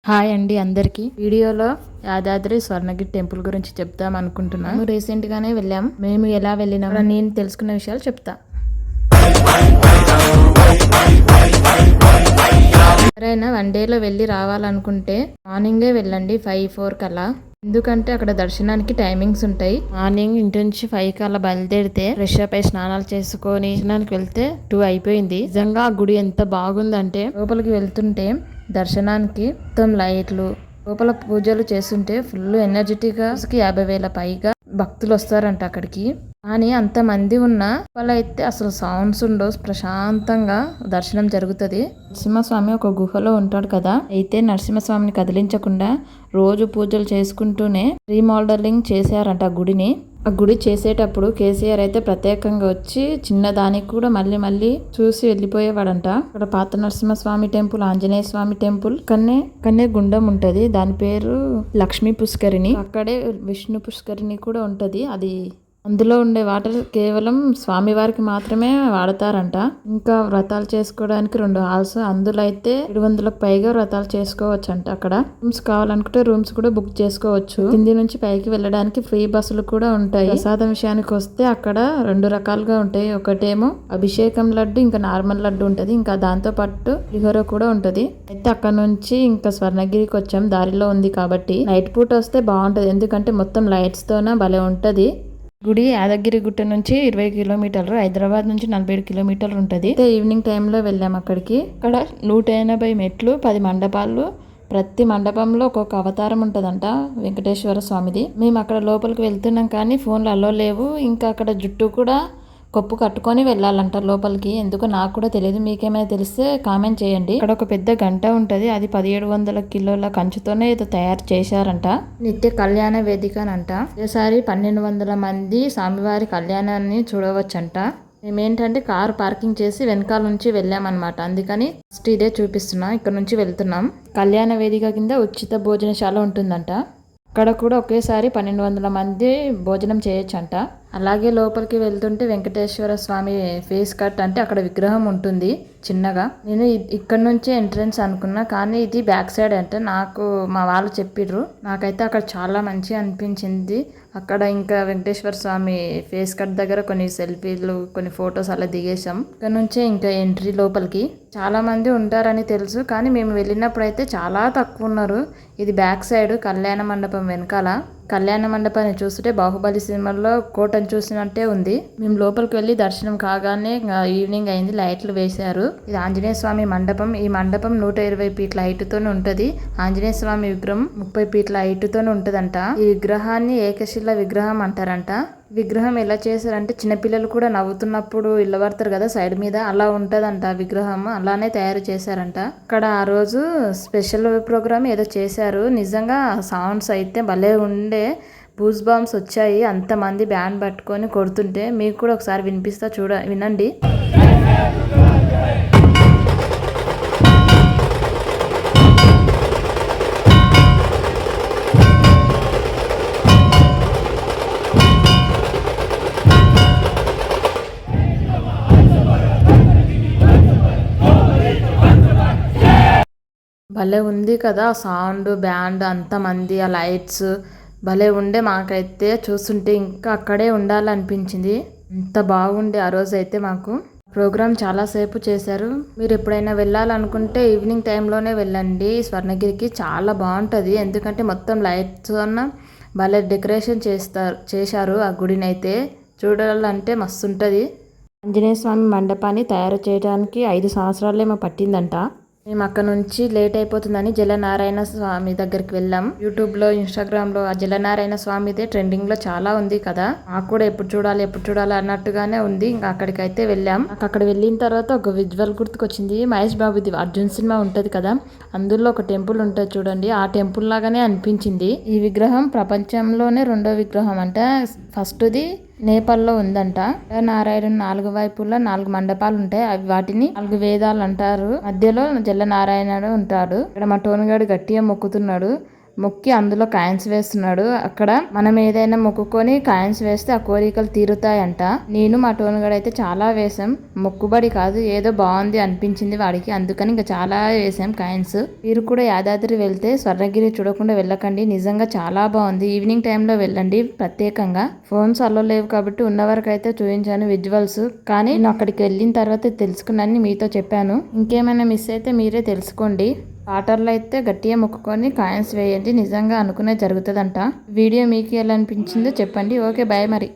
Hi అండి అందరికి. వీడియోలో యాదాద్రి స్వర్ణగిరి టెంపుల్ గురించి చెప్తాం అనుకుంటున్నాను. రీసెంట్ గానే వెళ్ళాం. మేము ఎలా వెళ్ళినాం నేను తెలుసుకున్న విషయాలు చెప్తా. ఎవరైనా వన్ డేలో వెళ్ళి రావాలనుకుంటే మార్నింగే వెళ్ళండి 5-4 కల్లా. ఎందుకంటే అక్కడ దర్శనానికి టైమింగ్స్ ఉంటాయి. మార్నింగ్ ఇంటి నుంచి 5 కల్లా బయలుదేరితే ఫ్రెష్ అప్ అయి స్నానాలు చేసుకొని దర్శనానికి వెళ్తే 2 అయిపోయింది. నిజంగా ఆ గుడి ఎంత బాగుందంటే లోపలికి వెళ్తుంటే దర్శనానికి మొత్తం లైట్లు, లోపల పూజలు చేస్తుంటే ఫుల్ ఎనర్జెటిక్గా 50,000 పైగా భక్తులు వస్తారంట అక్కడికి. కానీ అంతమంది ఉన్నా వాళ్ళైతే అసలు సౌండ్స్ ఉండవు, ప్రశాంతంగా దర్శనం జరుగుతుంది. నరసింహస్వామి ఒక గుహలో ఉంటాడు కదా, అయితే నరసింహస్వామిని కదిలించకుండా రోజు పూజలు చేసుకుంటూనే రీమోడలింగ్ చేశారంట ఆ గుడిని. ఆ గుడి చేసేటప్పుడు కేసీఆర్ అయితే ప్రత్యేకంగా వచ్చి చిన్నదానికి కూడా మళ్ళీ మళ్ళీ చూసి వెళ్ళిపోయేవాడంట. అక్కడ పాత నరసింహస్వామి టెంపుల్, ఆంజనేయ స్వామి టెంపుల్ కన్నే గుండం ఉంటది, దాని పేరు లక్ష్మీ పుష్కరిణి. అక్కడే విష్ణు పుష్కరిణి కూడా ఉంటది. అది అందులో ఉండే వాటర్ కేవలం స్వామివారికి మాత్రమే వాడతారంట. ఇంకా వ్రతాలు చేసుకోవడానికి 2 హాల్స్, అందులో అయితే 700కు పైగా వ్రతాలు చేసుకోవచ్చు అంట. అక్కడ రూమ్స్ కావాలనుకుంటే రూమ్స్ కూడా బుక్ చేసుకోవచ్చు. కింది నుంచి పైకి వెళ్ళడానికి ఫ్రీ బస్సులు కూడా ఉంటాయి. ప్రసాదం విషయానికి వస్తే అక్కడ 2 రకాలుగా ఉంటాయి. ఒకటేమో అభిషేకం లడ్డు, ఇంకా నార్మల్ లడ్డు ఉంటది. ఇంకా దాంతో పాటు పులిహోర కూడా ఉంటది. అయితే అక్కడ నుంచి ఇంకా స్వర్ణగిరికి వచ్చాం, దారిలో ఉంది కాబట్టి. నైట్ పూట వస్తే బాగుంటది, ఎందుకంటే మొత్తం లైట్స్ తోన భలే ఉంటది. గుడి యాదగిరి గుట్ట నుంచి 20 కిలోమీటర్లు, హైదరాబాద్ నుంచి 47 కిలోమీటర్లు ఉంటుంది. ఈవినింగ్ టైంలో వెళ్ళాం అక్కడికి. అక్కడ 180 మెట్లు, 10 మండపాలు, ప్రతి మండపంలో ఒక్కొక్క అవతారం ఉంటదంట వెంకటేశ్వర స్వామిది. మేము అక్కడ లోపలికి వెళ్తున్నాం కానీ ఫోన్లు అలో లేవు. ఇంకా అక్కడ జుట్టు కూడా కొప్పు కట్టుకొని వెళ్ళాలంట లోపలికి. ఎందుకో నాకు కూడా తెలియదు, మీకేమైనా తెలిస్తే కామెంట్ చేయండి. అక్కడ ఒక పెద్ద గంట ఉంటది, అది 1700 కిలోల కంచుతోనే ఏదో తయారు చేశారంట. నిత్య కళ్యాణ వేదిక అంట. ఒకసారి 1200 మంది స్వామివారి కళ్యాణాన్ని చూడవచ్చంట. మేమేంటంటే కారు పార్కింగ్ చేసి వెనకాల నుంచి వెళ్ళామన్నమాట, అందుకని ఫస్ట్ ఇదే చూపిస్తున్నాం. ఇక్కడ నుంచి వెళ్తున్నాం. కళ్యాణ వేదిక కింద ఉచిత భోజనశాల ఉంటుందంట. అక్కడ కూడా ఒకేసారి 1200 మంది భోజనం చేయొచ్చంట. అలాగే లోపలికి వెళ్తుంటే వెంకటేశ్వర స్వామి ఫేస్ కట్ అంటే అక్కడ విగ్రహం ఉంటుంది చిన్నగా. నేను ఇక్కడ నుంచే ఎంట్రన్స్ అనుకున్నా, కానీ ఇది బ్యాక్ సైడ్ అంటే నాకు మా వాళ్ళు చెప్పిర్రు. నాకైతే అక్కడ చాలా మంచిగా అనిపించింది. అక్కడ ఇంకా వెంకటేశ్వర స్వామి ఫేస్ కట్ దగ్గర కొన్ని సెల్ఫీలు, కొన్ని ఫొటోస్ అలా దిగేసాం. ఇక్కడ నుంచే ఇంకా ఎంట్రీ లోపలికి. చాలా మంది ఉంటారని తెలుసు, కానీ మేము వెళ్ళినప్పుడు అయితే చాలా తక్కువ ఉన్నారు. ఇది బ్యాక్ సైడ్ కళ్యాణ మండపం వెనకాల. కళ్యాణ మండపాన్ని చూస్తుంటే బాహుబలి సినిమాలో కోటను చూసినట్టే ఉంది. మేము లోపలికి వెళ్ళి దర్శనం కాగానే ఈవినింగ్ అయింది, లైట్లు వేశారు. ఇది ఆంజనేయ స్వామి మండపం. ఈ మండపం 120 ఫీట్ల హైట్తోనే ఉంటది. ఆంజనేయ స్వామి విగ్రహం 30 ఫీట్ల హైట్తోనే ఉంటదంట. ఈ విగ్రహాన్ని ఏకశిల విగ్రహం అంటారంట. విగ్రహం ఎలా చేశారంటే చిన్నపిల్లలు కూడా నవ్వుతున్నప్పుడు ఇళ్ళబడతారు కదా సైడ్ మీద, అలా ఉంటదంట విగ్రహం. అలానే తయారు చేశారంట. అక్కడ ఆ రోజు స్పెషల్ ప్రోగ్రామ్ ఏదో చేశారు. నిజంగా సౌండ్స్ అయితే భలే ఉండే, బూస్ బాంబ్స్ వచ్చాయి. అంతమంది బ్యాండ్ పట్టుకొని కొడుతుంటే మీకు కూడా ఒకసారి వినిపిస్తా, వినండి. భలే ఉంది కదా సౌండ్, బ్యాండ్, అంతమంది, ఆ లైట్స్ భలే ఉండే. మాకైతే చూస్తుంటే ఇంకా అక్కడే ఉండాలనిపించింది. అంత బాగుండే ఆ రోజు అయితే. మాకు ప్రోగ్రామ్ చాలాసేపు చేశారు. మీరు ఎప్పుడైనా వెళ్ళాలనుకుంటే ఈవినింగ్ టైంలోనే వెళ్ళండి స్వర్ణగిరికి. చాలా బాగుంటుంది, ఎందుకంటే మొత్తం లైట్స్ అన్న భలే డెకరేషన్ చేశారు ఆ గుడిని అయితే. చూడాలంటే మస్తు ఉంటుంది. ఆంజనేయ స్వామి మండపాన్ని తయారు చేయడానికి 5 సంవత్సరాలేమో పట్టిందంట. మేము అక్కడ నుంచి లేట్ అయిపోతుందని జలనారాయణ స్వామి దగ్గరికి వెళ్ళాం. యూట్యూబ్లో, ఇన్స్టాగ్రామ్లో ఆ జలనారాయణ స్వామిదే ట్రెండింగ్లో చాలా ఉంది కదా. మాకు కూడా ఎప్పుడు చూడాలి అన్నట్టుగానే ఉంది. ఇంకా అక్కడికైతే వెళ్ళాం. నాకు అక్కడ వెళ్ళిన తర్వాత ఒక విజువల్ గుర్తుకొచ్చింది. మహేష్ బాబుది అర్జున్ సినిమా ఉంటుంది కదా, అందులో ఒక టెంపుల్ ఉంటుంది చూడండి, ఆ టెంపుల్ లాగానే అనిపించింది. ఈ విగ్రహం ప్రపంచంలోనే 2వ విగ్రహం అంట. ఫస్ట్ది నేపాల్లో ఉందంట. నారాయణ 4 వైపులా 4 మండపాలు ఉంటాయి. అవి వాటిని 4 వేదాలు అంటారు. మధ్యలో జల నారాయణుడు ఉంటాడు. ఇక్కడ మా టోనుగాడు గట్టిగా మొక్కుతున్నాడు. మొక్కి అందులో కాయిన్స్ వేస్తున్నాడు. అక్కడ మనం ఏదైనా మొక్కుకొని కాయిన్స్ వేస్తే ఆ కోరికలు తీరుతాయంట. నేను మా టోన్గడ్ అయితే చాలా వేసాం. మొక్కుబడి కాదు, ఏదో బాగుంది అనిపించింది వాడికి, అందుకని ఇంకా చాలా వేసాం కాయిన్స్. మీరు కూడా యాదాద్రి వెళ్తే స్వర్ణగిరి చూడకుండా వెళ్ళకండి, నిజంగా చాలా బాగుంది. ఈవినింగ్ టైంలో వెళ్ళండి. ప్రత్యేకంగా ఫోన్స్ అల్లో లేవు కాబట్టి ఉన్న వరకు అయితే చూపించాను విజువల్స్, కానీ నేను అక్కడికి వెళ్ళిన తర్వాత తెలుసుకున్నాను, మీతో చెప్పాను. ఇంకేమైనా మిస్ అయితే మీరే తెలుసుకోండి. వాటర్లో అయితే గట్టిగా మొక్కుకొని కాయిన్స్ వేయండి, నిజంగా అనుకునే జరుగుతుందంట. వీడియో మీకు ఎలా అనిపించిందో చెప్పండి. ఓకే, బాయ్ మరి.